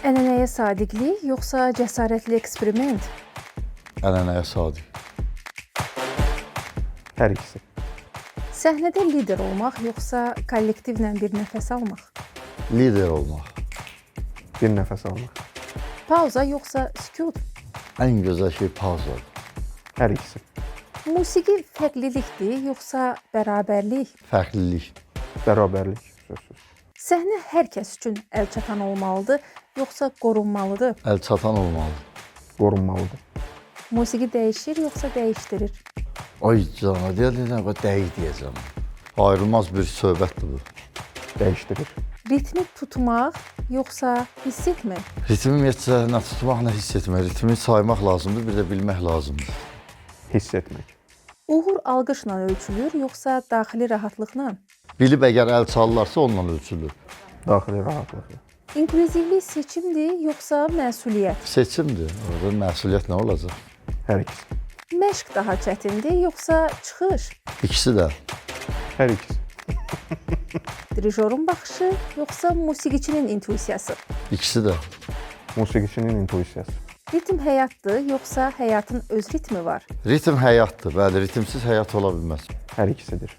Ənənəyə sadiqlik yoxsa cəsarətli eksperiment? Ənənəyə sadiq. Hər ikisi. Səhnədə lider olmaq yoxsa kollektivlə bir nəfəs almaq? Lider olmaq. Bir nəfəs almaq. Pauza yoxsa sükut? Ən gözəl şey pauzadır. Hər ikisi. Musiqi fərqlilikdir yoxsa bərabərlik? Fərqlilik. Bərabərlik, sözsüz. Səhnə hər kəs üçün əlçatan olmalıdır yoxsa qorunmalıdır? Əlçatan olmalıdır. Qorunmalıdır. Musiqi dəyişir yoxsa dəyişdirir? Ay cana, deyəcəm, dəqiq deyəcəm. Ayrılmaz bir söhbətdir bu. Dəyişdirir. Ritmi tutmaq yoxsa hiss etmək? Ritmi ümumiyyətcə nə tutmaq, nə hiss etmək. Ritmi saymaq lazımdır, bir də bilmək lazımdır. Hiss etmək. Uğur alqışla ölçülür yoxsa daxili rahatlıqla? Bilib əgər əl çalırlarsa onunla ölçülür. Daxili rahatlıqla. İnklüzivlik seçimdir yoxsa məsuliyyət? Seçimdir. Orada məsuliyyət nə olacaq? Hər ikisi. Məşq daha çətindir yoxsa çıxış? İkisi də. Hər ikisi. Dirijorun baxışı yoxsa musiqiçinin intuisiyası? İkisi də. Musiqiçinin intuisiyası. Ritm həyatdır yoxsa həyatın öz ritmi var? Ritm həyatdır. Bəli, ritmsiz həyat ola bilməz. Hər ikisidir.